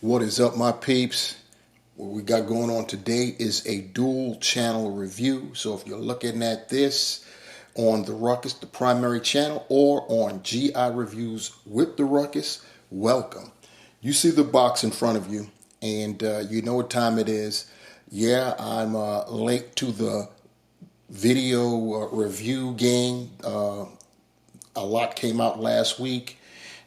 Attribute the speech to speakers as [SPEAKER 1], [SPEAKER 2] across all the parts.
[SPEAKER 1] What is up, my peeps? What we got going on today is a dual channel review. So if you're looking at this on the Ruckus, the primary channel, or on GI Reviews with the Ruckus, welcome. You see the box in front of you, and you know what time it is. Yeah, I'm late to the video review game. A lot came out last week,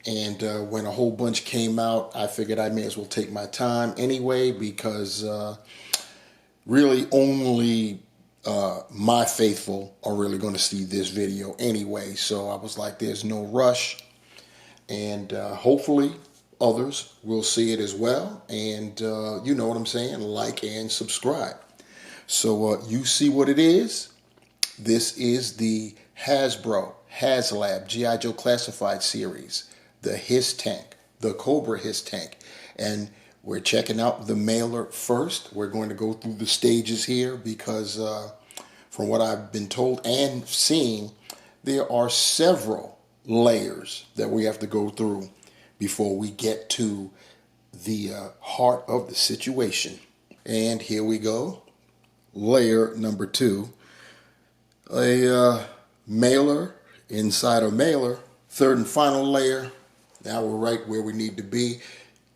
[SPEAKER 1] and when a whole bunch came out, I figured I may as well take my time anyway, because really only my faithful are really going to see this video anyway. So I was like, there's no rush, and hopefully others will see it as well. And you know what I'm saying, like and subscribe. So you see what it is. This is the Hasbro Haslab G.I. Joe Classified series, the H.I.S.S tank, the Cobra H.I.S.S tank. And we're checking out the mailer first. We're going to go through the stages here because from what I've been told and seeing, there are several layers that we have to go through before we get to the heart of the situation. And here we go. Layer number 2. A mailer inside a mailer. Third and final layer. Now we're right where we need to be.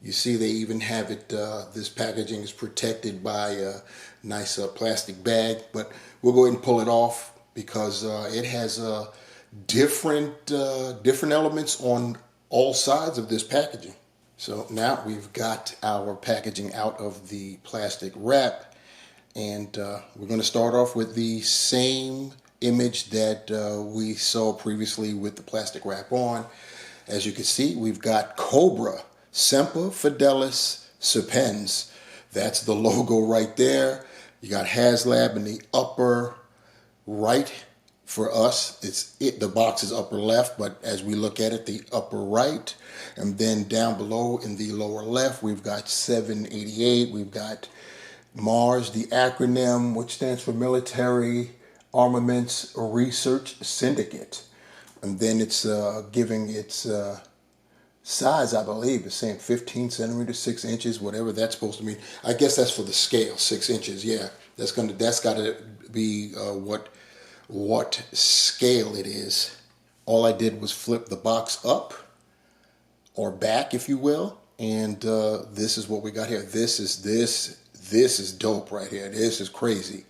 [SPEAKER 1] You see they even have it, this packaging is protected by a nice plastic bag, but we'll go ahead and pull it off because it has different elements on all sides of this packaging. So now we've got our packaging out of the plastic wrap, and we're going to start off with the same image that we saw previously with the plastic wrap on. As you can see, we've got Cobra Semper Fidelis Serpens. That's the logo right there. You got Haslab in the upper right. For us, the box is upper left, but as we look at it, the upper right. And then down below in the lower left, we've got 788. We've got MARS, the acronym, which stands for Military Armaments Research Syndicate. And then it's giving its size, I believe. It's saying 15 centimeters, 6 inches, whatever that's supposed to mean. I guess that's for the scale, 6 inches. Yeah, that's got to be what scale it is. All I did was flip the box up or back, if you will, and this is what we got here. This is dope right here. This is crazy.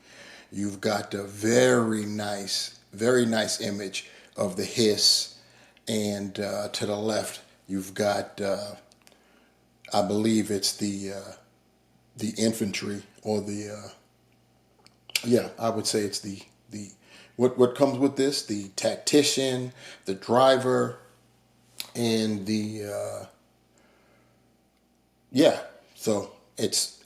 [SPEAKER 1] You've got a very nice image of the H.I.S.S, and to the left you've got I believe it's the infantry, or the yeah, I would say it's the what comes with this: the tactician, the driver, and the yeah. So it's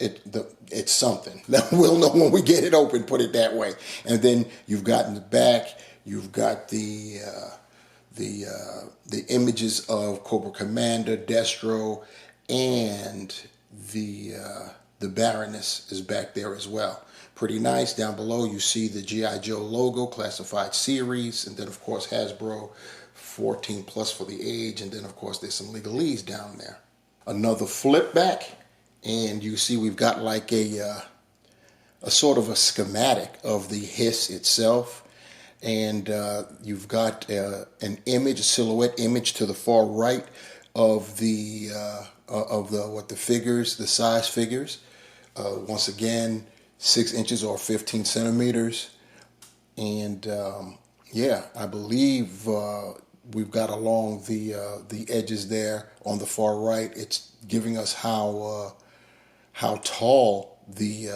[SPEAKER 1] something. We'll know when we get it open, put it that way. And then you've got in the back, you've got the images of Cobra Commander, Destro, and the Baroness is back there as well. Pretty nice. Down below you see the G.I. Joe logo, classified series, and then of course Hasbro, 14 plus for the age, and then of course there's some legalese down there. Another flip back, and you see we've got like a sort of a schematic of the H.I.S.S itself, and you've got an image, a silhouette image to the far right of the figures, the size figures. Once again, 6 inches or 15 centimeters, and yeah, I believe we've got along the edges there on the far right. It's giving us how tall the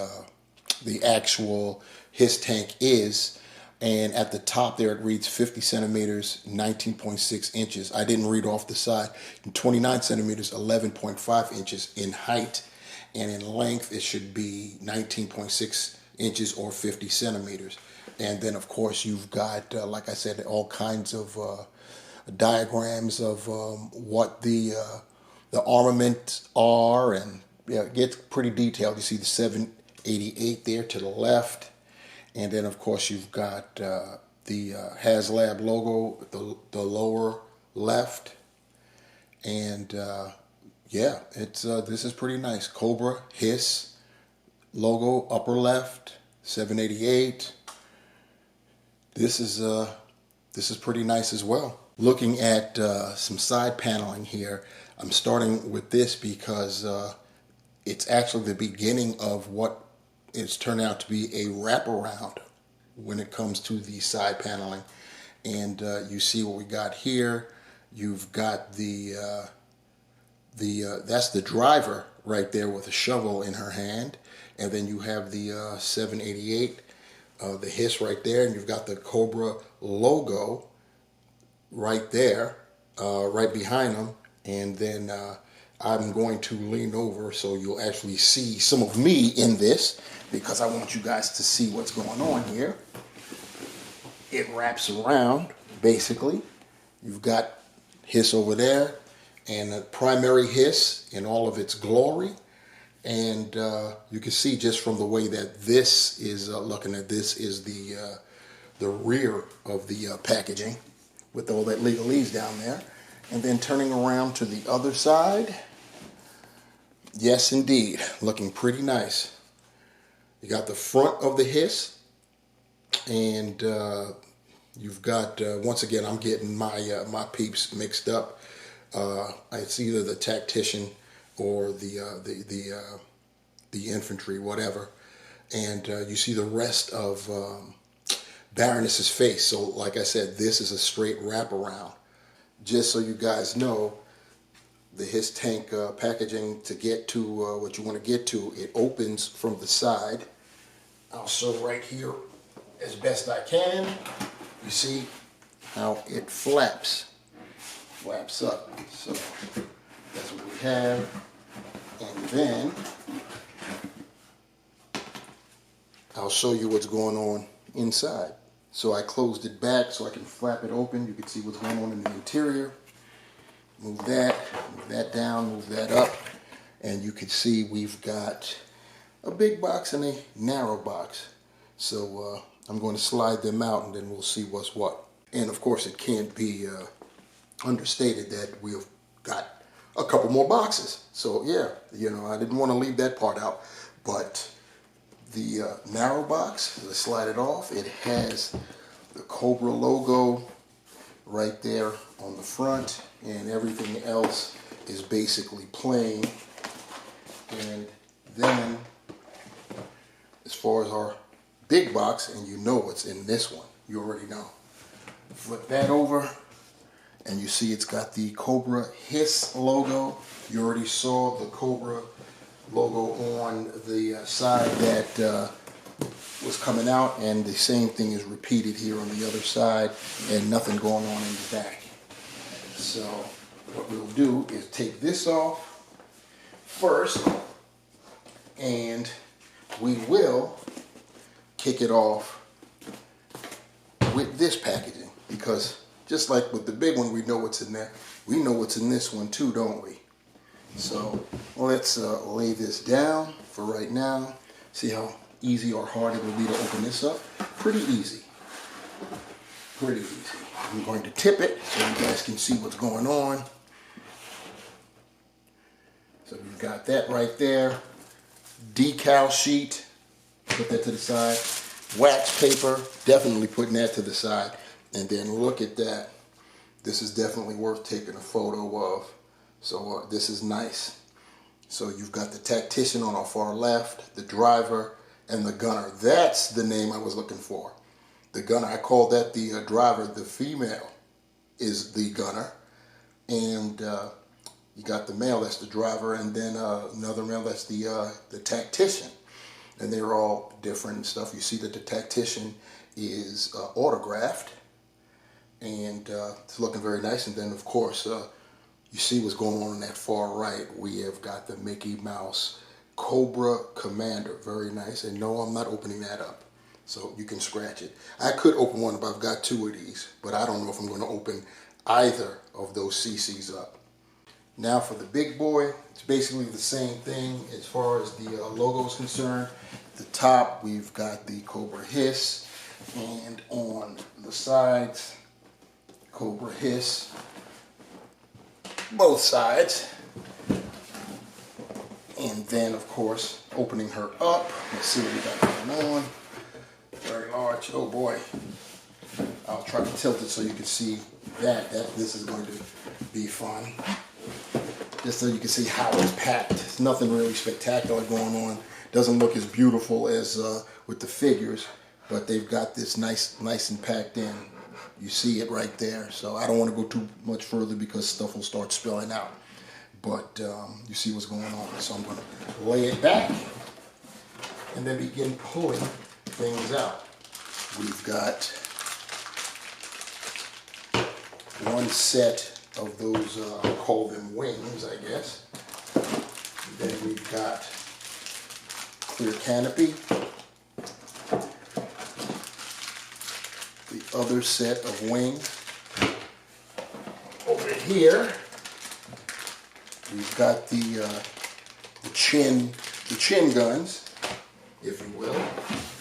[SPEAKER 1] actual H.I.S.S tank is, and at the top there it reads 50 centimeters, 19.6 inches. I didn't read off the side. 29 centimeters, 11.5 inches in height, and in length it should be 19.6 inches or 50 centimeters. And then of course you've got, like I said, all kinds of diagrams of what the armaments are, and yeah, it gets pretty detailed. You see the 788 there to the left, and then of course you've got the Haslab logo, the lower left, and yeah, it's this is pretty nice. Cobra Hiss logo upper left, 788. This is pretty nice as well. Looking at some side paneling here, I'm starting with this because it's actually the beginning of what it's turned out to be a wraparound when it comes to the side paneling. And you see what we got here. You've got that's the driver right there with a shovel in her hand, and then you have the 788, the Hiss right there, and you've got the Cobra logo right there, right behind them. And then I'm going to lean over so you'll actually see some of me in this, because I want you guys to see what's going on here. It wraps around, basically. You've got Hiss over there, and the primary Hiss in all of its glory. And you can see just from the way that this is looking at this is the rear of the packaging with all that legalese down there. And then turning around to the other side, yes indeed, looking pretty nice. You got the front of the Hiss, and you've got once again, I'm getting my peeps mixed up. It's either the tactician or the infantry, whatever. And you see the rest of Baroness's face. So, like I said, this is a straight wraparound. Just so you guys know, the Hiss tank packaging, to get to what you want to get to, it opens from the side. I'll show right here as best I can. You see how it flaps up. So that's what we have. And then I'll show you what's going on inside. So I closed it back so I can flap it open. You can see what's going on in the interior. Move that down, move that up. And you can see we've got a big box and a narrow box. So I'm going to slide them out, and then we'll see what's what. And of course, it can't be understated that we've got a couple more boxes. So yeah, I didn't want to leave that part out. But the narrow box, let's slide it off. It has the Cobra logo right there on the front, and everything else is basically plain. And then as far as our big box, and you know what's in this one, you already know. Flip that over, and you see it's got the Cobra Hiss logo. You already saw the Cobra logo on the side that was coming out, and the same thing is repeated here on the other side, and nothing going on in the back. So what we'll do is take this off first, and we will kick it off with this packaging, because just like with the big one, we know what's in there. We know what's in this one too, don't we? So let's lay this down for right now. See how easy or hard it will be to open this up. Pretty easy. Pretty easy. I'm going to tip it so you guys can see what's going on. So we've got that right there. Decal sheet. Put that to the side. Wax paper. Definitely putting that to the side. And then look at that. This is definitely worth taking a photo of. So this is nice. So you've got the tactician on our far left, the driver, and the gunner. That's the name I was looking for. The gunner. I call that the driver. The female is the gunner. And you got the male, that's the driver, and then another male, that's the tactician. And they're all different and stuff. You see that the tactician is autographed, and it's looking very nice. And then, of course, you see what's going on that far right. We have got the Mickey Mouse Cobra Commander. Very nice. And no, I'm not opening that up. So you can scratch it. I could open one, but I've got two of these. But I don't know if I'm going to open either of those CCs up. Now for the big boy, it's basically the same thing as far as the logo is concerned. At the top, we've got the Cobra Hiss. And on the sides, Cobra Hiss. Both sides. Then, of course, opening her up. Let's see what we got going on. Very large. Oh boy. I'll try to tilt it so you can see that this is going to be fun. Just so you can see how it's packed. There's nothing really spectacular going on. Doesn't look as beautiful as with the figures, but they've got this nice and packed in. You see it right there. So I don't want to go too much further because stuff will start spilling out. But you see what's going on. So I'm going to lay it back and then begin pulling things out. We've got one set of those, I'll call them wings, I guess. Then we've got clear canopy. The other set of wings. Over here, we've got the chin guns, if you will.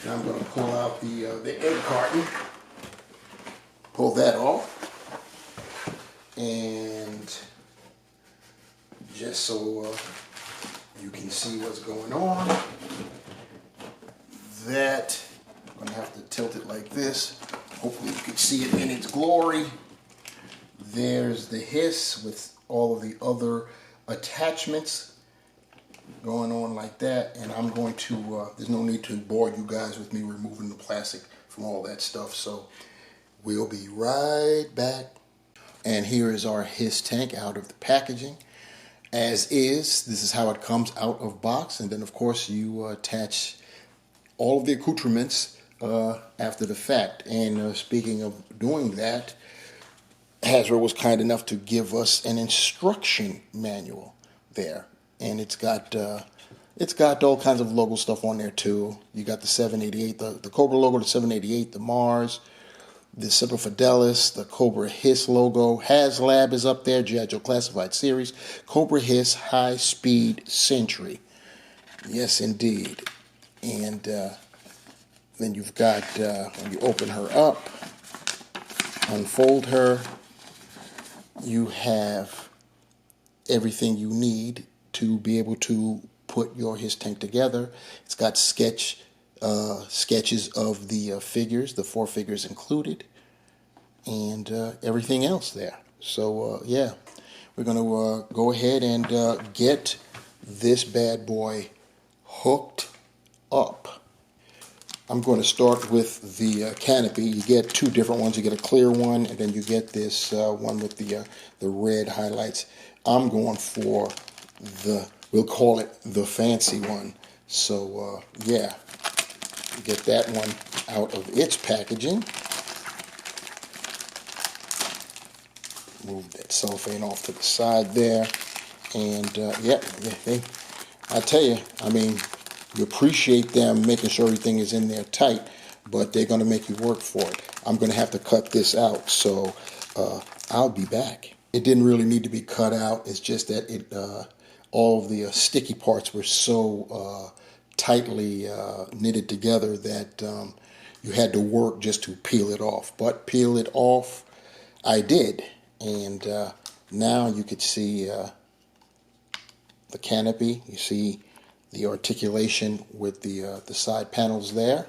[SPEAKER 1] And I'm going to pull out the egg carton. Pull that off. And just so you can see what's going on, that I'm going to have to tilt it like this. Hopefully you can see it in its glory. There's the H.I.S.S with all of the other attachments going on like that. And I'm going to, there's no need to bore you guys with me removing the plastic from all that stuff. So we'll be right back. And here is our H.I.S.S tank out of the packaging. As is, this is how it comes out of box. And then, of course, you attach all of the accoutrements after the fact. And speaking of doing that, Hasbro was kind enough to give us an instruction manual there. And it's got all kinds of logo stuff on there, too. You got the 788, the Cobra logo, the 788, the Mars, the Semper Fidelis, the Cobra H.I.S.S logo. Haslab is up there, G.I. Joe Classified Series. Cobra H.I.S.S High Speed Sentry. Yes, indeed. And then you've got, when you open her up, unfold her, you have everything you need to be able to put your H.I.S.S tank together. It's got sketches of the figures, the 4 figures included, and everything else there. So yeah, we're going to go ahead and get this bad boy hooked up. I'm going to start with the canopy. You get 2 different ones. You get a clear one, and then you get this one with the red highlights. I'm going for we'll call it the fancy one. So yeah, get that one out of its packaging. Move that cellophane off to the side there. And yeah, I tell you, I mean, you appreciate them making sure everything is in there tight, but they're going to make you work for it. I'm going to have to cut this out, so I'll be back. It didn't really need to be cut out. It's just that it all of the sticky parts were so tightly knitted together that you had to work just to peel it off. But peel it off, I did. And now you could see the canopy. You see the articulation with the side panels there.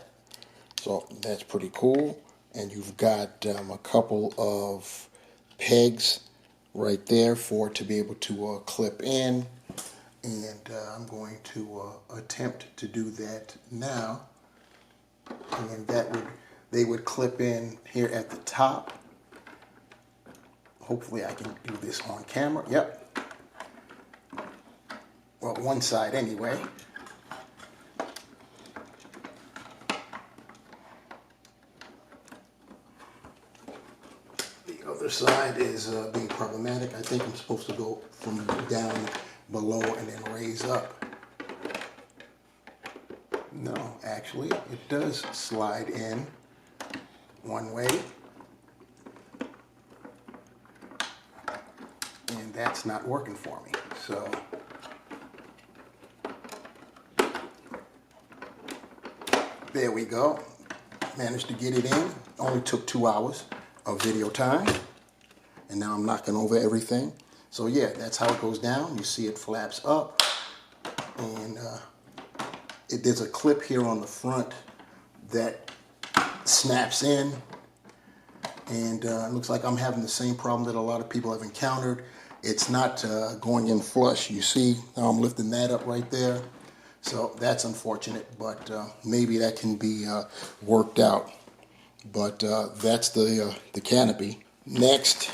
[SPEAKER 1] So that's pretty cool. And you've got a couple of pegs right there for it to be able to clip in. And I'm going to attempt to do that now. And they would clip in here at the top. Hopefully I can do this on camera. Yep. Well, one side anyway. The other side is being problematic. I think I'm supposed to go from down below and then raise up. No, actually, it does slide in one way. And that's not working for me. So there we go. Managed to get it in. Only took 2 hours of video time. And now I'm knocking over everything. So yeah, that's how it goes down. You see it flaps up. And there's a clip here on the front that snaps in, and it looks like I'm having the same problem that a lot of people have encountered. It's not going in flush. You see how I'm lifting that up right there? So that's unfortunate, but maybe that can be worked out. But that's the canopy. Next,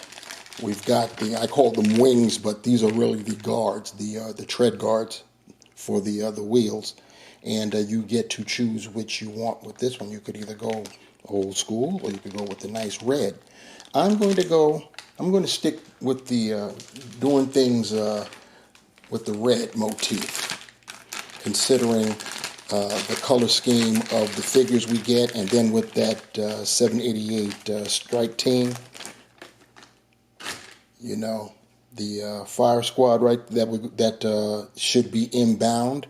[SPEAKER 1] we've got I call them wings, but these are really the guards, the tread guards for the wheels. And you get to choose which you want with this one. You could either go old school or you could go with the nice red. I'm going to stick with the doing things with the red motif, considering the color scheme of the figures we get, and then with that 788 strike team, you know, the fire squad, right, that should be inbound.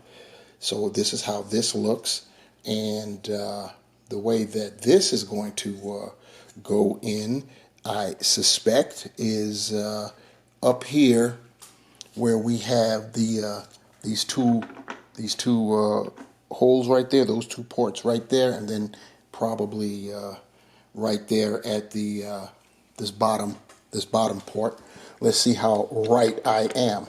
[SPEAKER 1] So this is how this looks, and the way that this is going to go in, I suspect, is up here where we have these two holes right there, those two ports right there, and then probably right there at the this bottom port. Let's see how right I am.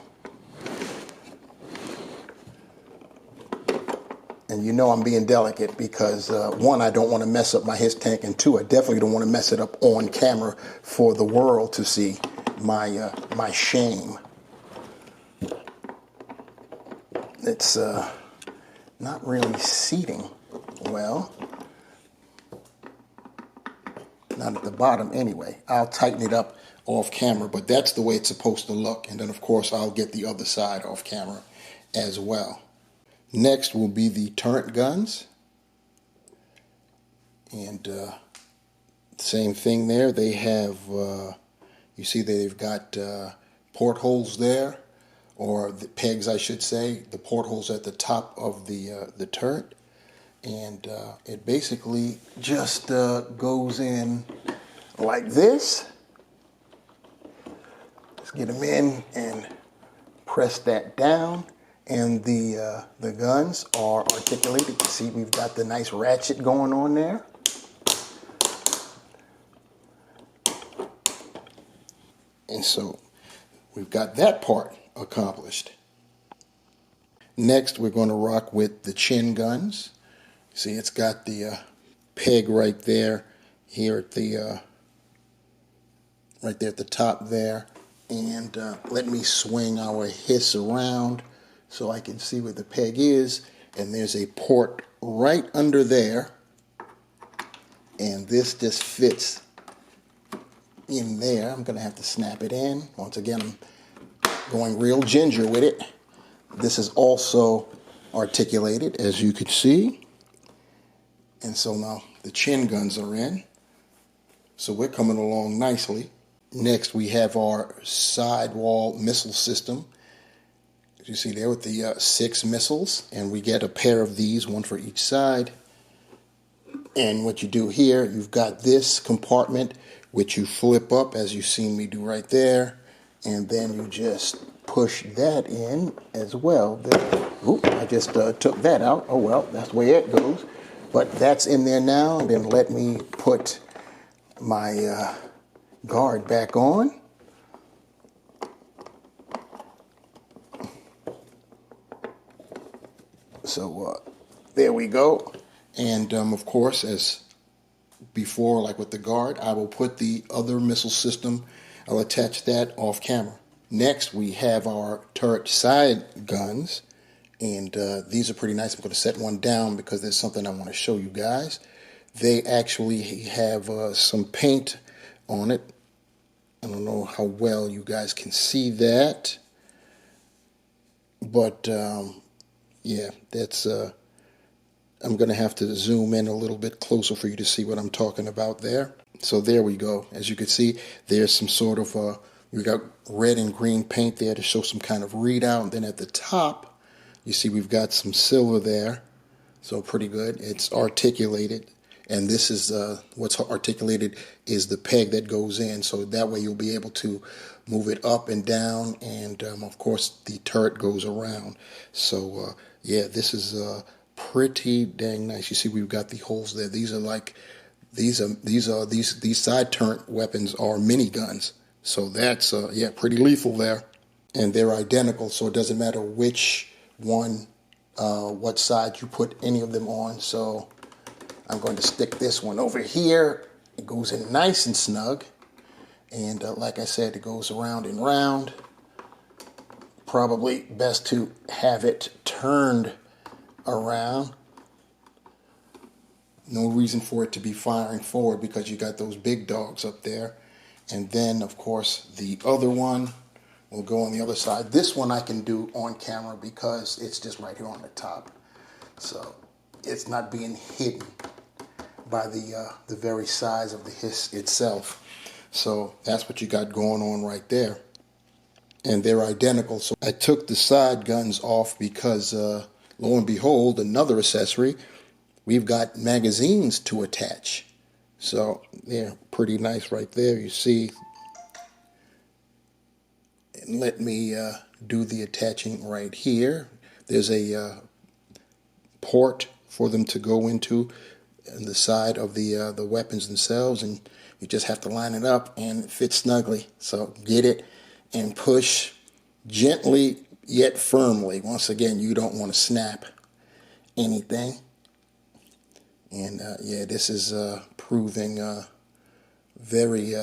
[SPEAKER 1] And you know I'm being delicate because one, I don't want to mess up my H.I.S.S tank, and two, I definitely don't want to mess it up on camera for the world to see my my shame. It's not really seating well. Not at the bottom anyway. I'll tighten it up off camera, but that's the way it's supposed to look. And then of course I'll get the other side off camera as well. Next will be the turret guns. And same thing there. They have, you see they've got portholes there, or the pegs I should say, the portholes at the top of the turret. And it basically just goes in like this. Let's get them in and press that down. And the guns are articulated. You see we've got the nice ratchet going on there. And so we've got that part accomplished. Next we're going to rock with the chin guns. See, it's got the peg right there, here at the right there at the top there. And let me swing our H.I.S.S around so I can see where the peg is. And there's a port right under there, and this just fits in there. I'm going to have to snap it in. Once again, I'm going real ginger with it. This is also articulated, as you can see. And so now the chin guns are in. So we're coming along nicely. Next we have our sidewall missile system. As you see there with the 6 missiles. And we get a pair of these, one for each side. And what you do here, you've got this compartment which you flip up, as you've seen me do right there. And then you just push that in as well. Oop, I just took that out. Oh well, that's the way it goes. But that's in there now. And then let me put my guard back on. So there we go. And of course, as before, like with the guard, I will put the other missile system. I'll attach that off camera. Next, we have our turret side guns. And these are pretty nice. I'm going to set one down because there's something I want to show you guys. They actually have some paint on it. I don't know how well you guys can see that. But yeah, that's I'm going to have to zoom in a little bit closer for you to see what I'm talking about there. So there we go. As you can see, there's some sort of we got red and green paint there to show some kind of readout. And then at the top, you see we've got some silver there. So pretty good. It's articulated. And this is what's articulated is the peg that goes in. So that way you'll be able to move it up and down. And of course the turret goes around. So yeah, this is pretty dang nice. You see, we've got the holes there. These are like these side turret weapons are miniguns. So that's yeah, pretty lethal there. And they're identical, so it doesn't matter which one, what side you put any of them on. So I'm going to stick this one over here. It goes in nice and snug. And like I said, it goes around and round. Probably best to have it turned around. No reason for it to be firing forward because you got those big dogs up there. And then, of course, the other one will go on the other side. This one I can do on camera because it's just right here on the top. So it's not being hidden by the very size of the H.I.S.S itself. So that's what you got going on right there. And they're identical. So I took the side guns off because lo and behold, another accessory, we've got magazines to attach. So they're pretty nice right there. You see, and let me do the attaching right here. There's a port for them to go into on the side of the weapons themselves, and you just have to line it up and it fits snugly. So get it and push gently yet firmly. Once again, you don't want to snap anything. And yeah, this is proving very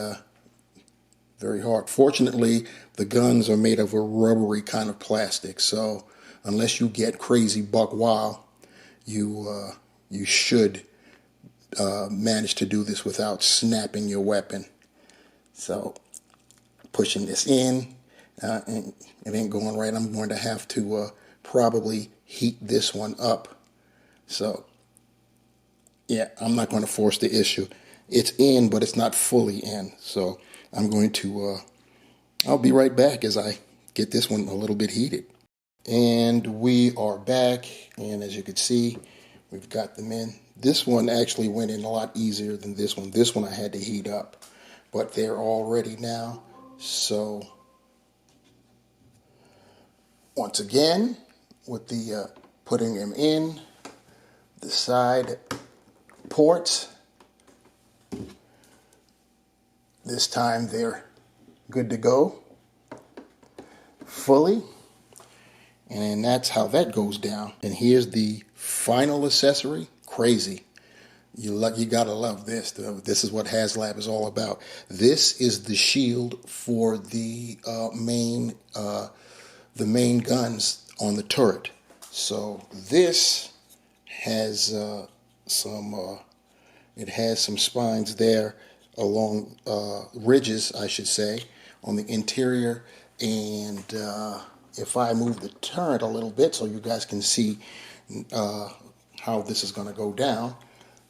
[SPEAKER 1] very hard. Fortunately, the guns are made of a rubbery kind of plastic, so unless you get crazy buck wild, you should manage to do this without snapping your weapon. So pushing this in, and it ain't going right. I'm going to have to probably heat this one up. So yeah, I'm not going to force the issue. It's in, but it's not fully in. So I'm going to, I'll be right back as I get this one a little bit heated. And we are back. And as you can see, we've got them in. This one actually went in a lot easier than this one. This one I had to heat up, but they're all ready now. So once again, with the putting them in, the side ports, this time they're good to go fully. And that's how that goes down. And here's the final accessory. Crazy. You gotta love this. This is what Haslab is all about. This is the shield for the main guns on the turret. So this has it has some spines there along ridges, I should say, on the interior. And if I move the turret a little bit so you guys can see how this is going to go down,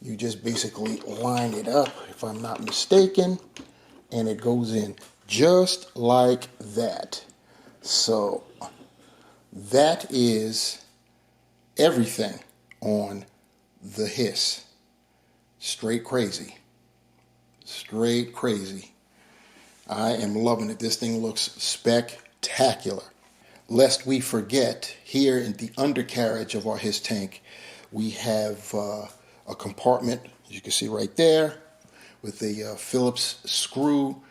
[SPEAKER 1] you just basically line it up, if I'm not mistaken, and it goes in just like that. So that is everything on the H.I.S.S. Straight crazy. Straight crazy. I am loving it. This thing looks spectacular. Lest we forget, here in the undercarriage of our H.I.S.S tank, we have a compartment, as you can see right there, with a Phillips screw.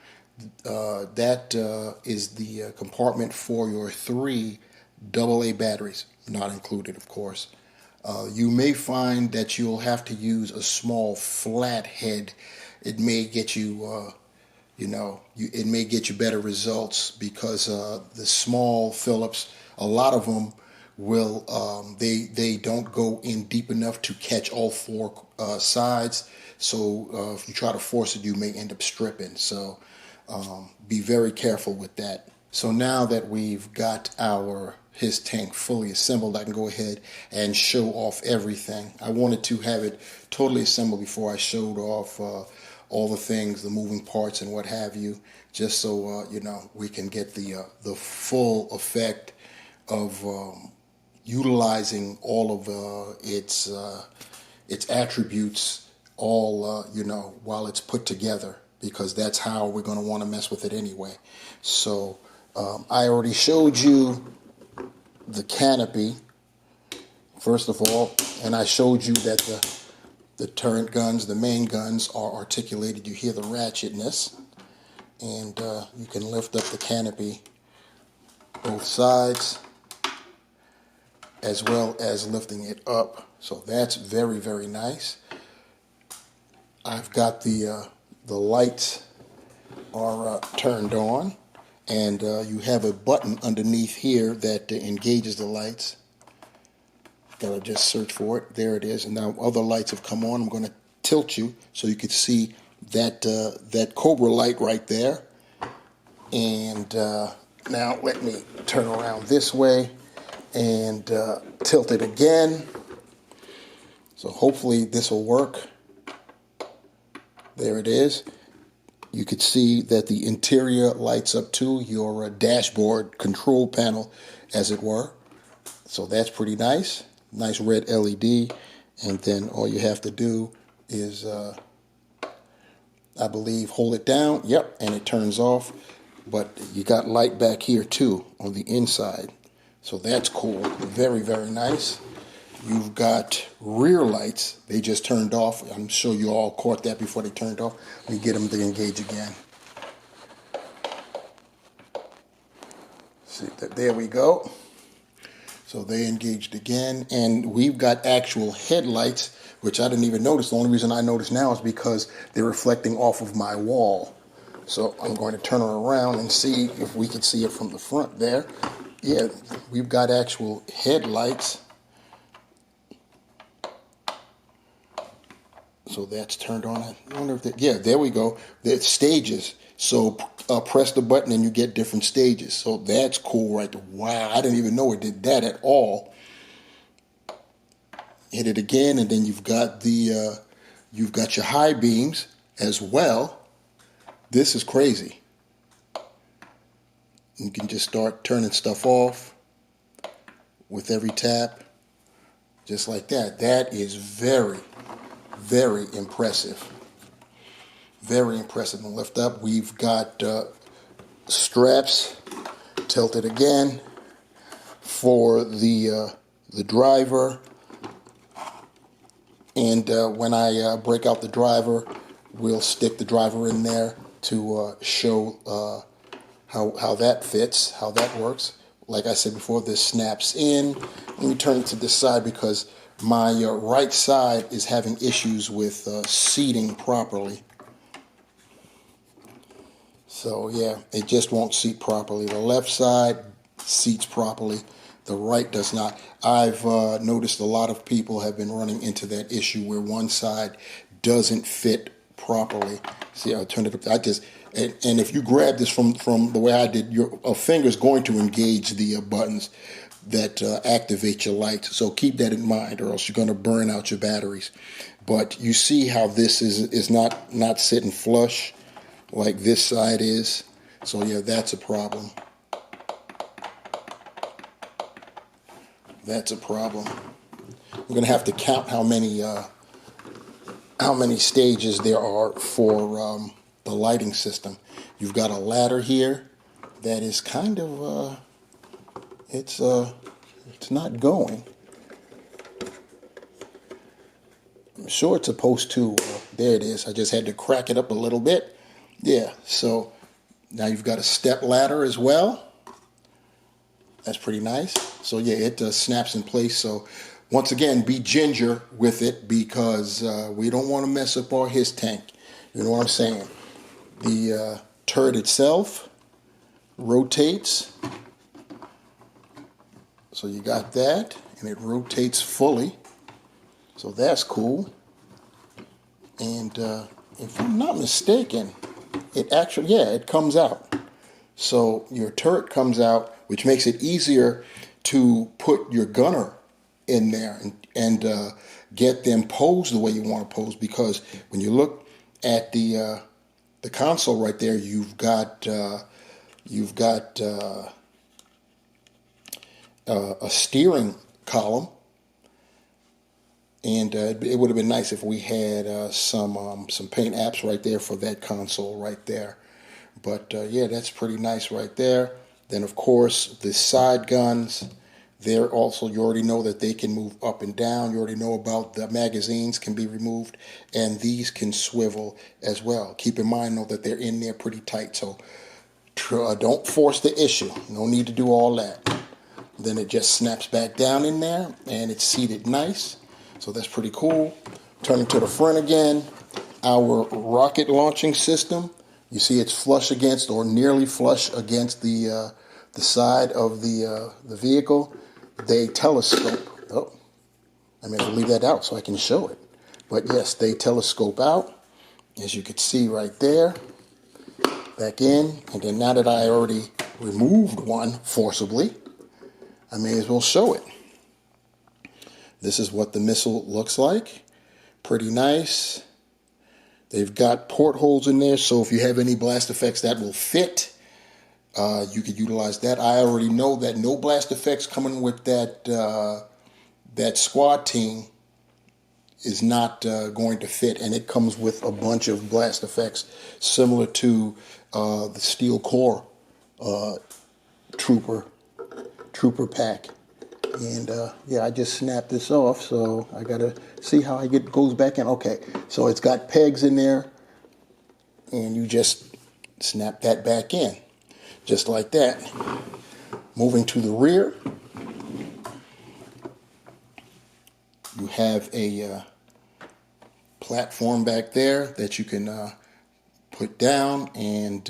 [SPEAKER 1] That is the compartment for your 3 AA batteries, not included, of course. You may find that you'll have to use a small flat head. It may get you, it may get you better results because the small Phillips, a lot of them will, they don't go in deep enough to catch all 4 sides. So if you try to force it, you may end up stripping. So be very careful with that. So now that we've got our H.I.S.S tank fully assembled, I can go ahead and show off everything. I wanted to have it totally assembled before I showed off all the things, the moving parts and what have you, just so we can get the full effect of utilizing all of its attributes all, while it's put together, because that's how we're going to want to mess with it anyway. So I already showed you the canopy, first of all, and I showed you that the turret guns, the main guns, are articulated. You hear the ratchetness, and you can lift up the canopy both sides, as well as lifting it up. So that's very, very nice. I've got the lights are turned on, and you have a button underneath here that engages the lights. Gotta just search for it. There it is. And now other lights have come on. I'm going to tilt you so you can see that that Cobra light right there. And now let me turn around this way and tilt it again. So hopefully this will work. There it is. You could see that the interior lights up too, your dashboard control panel, as it were. So that's pretty nice. Nice red LED. And then all you have to do is, I believe, hold it down. Yep, and it turns off. But you got light back here too on the inside. So that's cool. Very, very nice. You've got rear lights. They just turned off. I'm sure you all caught that before they turned off. Let me get them to engage again. See, there we go. So they engaged again. And we've got actual headlights, which I didn't even notice. The only reason I notice now is because they're reflecting off of my wall. So I'm going to turn her around and see if we can see it from the front there. Yeah, we've got actual headlights. So that's turned on. I wonder if that, yeah, there we go. There's stages. So press the button and you get different stages. So that's cool right there. Wow, I didn't even know it did that at all. Hit it again, and then you've got your high beams as well. This is crazy. You can just start turning stuff off with every tap, just like that. That is very, very impressive. Very impressive. And lift up. We've got straps tilted again for the driver. And when I break out the driver, we'll stick the driver in there to show how that fits, how that works. Like I said before, this snaps in. Let me turn it to this side because my right side is having issues with seating properly. So yeah, it just won't seat properly. The left side seats properly. The right does not. I've noticed a lot of people have been running into that issue where one side doesn't fit properly. See, I'll turn it up. And if you grab this from the way I did, your finger is going to engage the buttons that activate your lights. So keep that in mind, or else you're going to burn out your batteries. But you see how this is not sitting flush like this side is. So yeah, that's a problem. That's a problem. I'm going to have to count how many stages there are for the lighting system. You've got a ladder here that is kind of it's not going. I'm sure it's supposed to. There it is. I just had to crack it up a little bit. Yeah. So now you've got a step ladder as well. That's pretty nice. So yeah, it snaps in place. So once again, be ginger with it because we don't want to mess up our H.I.S.S tank. You know what I'm saying? The turret itself rotates. So you got that, and it rotates fully. So that's cool. And if I'm not mistaken, it actually, yeah, it comes out. So your turret comes out, which makes it easier to put your gunner in there and get them posed the way you want to pose. Because when you look at the console right there, you've got a steering column, And it would have been nice if we had some paint apps right there for that console right there. But yeah, that's pretty nice right there. Then of course the side guns. They're also, you already know that they can move up and down. You already know about the magazines can be removed, and these can swivel as well. Keep in mind though that they're in there pretty tight, so don't force the issue. No need to do all that. Then it just snaps back down in there, and it's seated nice. So that's pretty cool. Turning to the front again, our rocket launching system. You see it's flush against, or nearly flush against the side of the vehicle. They telescope. Oh, I meant to leave that out so I can show it. But yes, they telescope out, as you can see right there. Back in, and then now that I already removed one forcibly, I may as well show it. This is what the missile looks like. Pretty nice. They've got portholes in there, so if you have any blast effects that will fit, you could utilize that. I already know that no blast effects coming with that squad team is not going to fit, and it comes with a bunch of blast effects similar to the Steel Core Trooper pack. And yeah, I just snapped this off, so I gotta see how it goes back in. Okay, so it's got pegs in there, and you just snap that back in, just like that. Moving to the rear, you have a platform back there that you can put down, and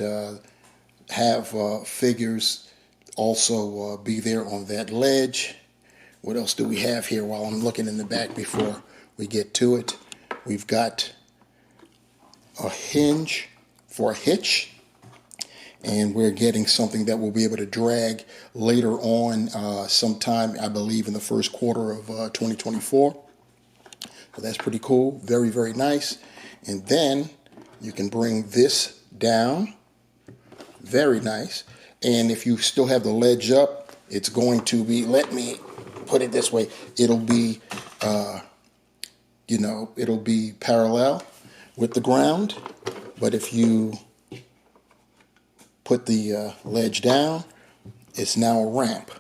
[SPEAKER 1] have figures also be there on that ledge. What else do we have here while I'm looking in the back before we get to it? We've got a hinge for a hitch, and we're getting something that we'll be able to drag later on sometime, I believe, in the first quarter of 2024. So that's pretty cool. Very, very nice. And then you can bring this down. Very nice. And if you still have the ledge up, it's going to be, let me put it this way, it'll be, it'll be parallel with the ground. But if you put the ledge down, it's now a ramp.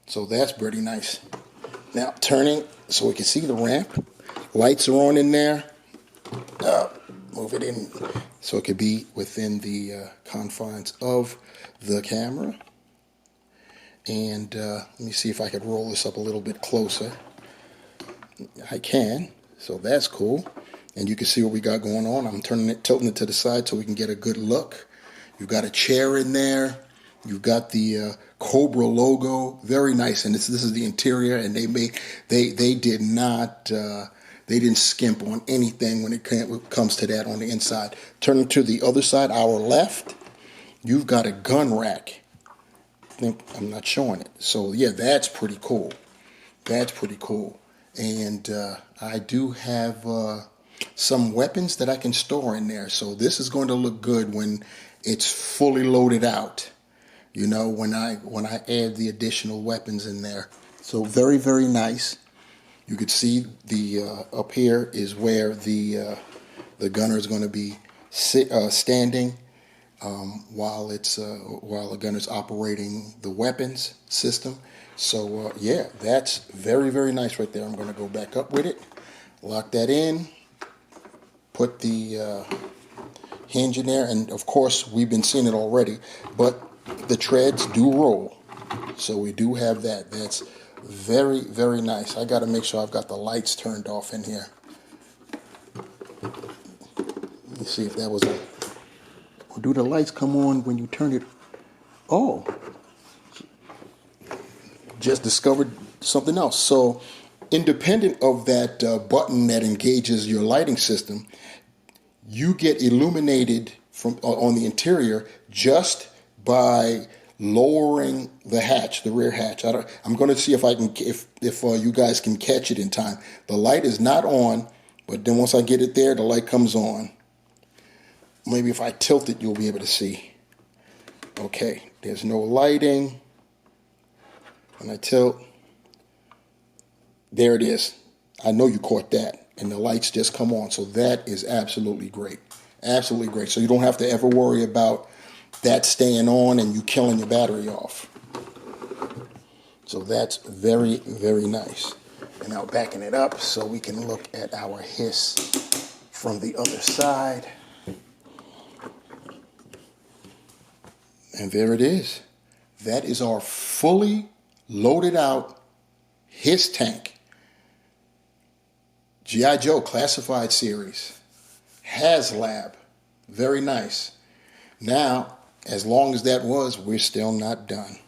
[SPEAKER 1] So that's pretty nice. Now turning so we can see the ramp. Lights are on in there. Move it in so it could be within the confines of the camera. And let me see if I could roll this up a little bit closer. I can. So that's cool. And you can see what we got going on. I'm tilting it to the side so we can get a good look. You've got a chair in there. You've got the Cobra logo. Very nice. And this is the interior. And they did not. They didn't skimp on anything when it comes to that on the inside. Turning to the other side, our left, you've got a gun rack. I'm not showing it. So yeah, that's pretty cool. That's pretty cool. And I do have some weapons that I can store in there. So this is going to look good when it's fully loaded out. You know, when I add the additional weapons in there. So very, very nice. You could see the up here is where the gunner is going to be standing while the gunner's operating the weapons system. So yeah, that's very, very nice right there. I'm going to go back up with it, lock that in, put the hinge in there, and of course we've been seeing it already, but the treads do roll, so we do have that. That's very, very nice. I got to make sure I've got the lights turned off in here. Let me see if that was a... Or do the lights come on when you turn it? Oh, just discovered something else. So independent of that button that engages your lighting system, you get illuminated from on the interior just by lowering the hatch, the rear hatch. I'm going to see if I can, if you guys can catch it in time. The light is not on, but then once I get it there, the light comes on. Maybe if I tilt it, you'll be able to see. Okay, there's no lighting. When I tilt, there it is. I know you caught that. And the lights just come on. So that is absolutely great. Absolutely great. So you don't have to ever worry about that staying on and you killing your battery off. So that's very, very nice. And now backing it up so we can look at our H.I.S.S from the other side. And there it is. That is our fully loaded out H.I.S.S tank. G.I. Joe Classified Series. Haslab. Very nice. Now, as long as that was, we're still not done.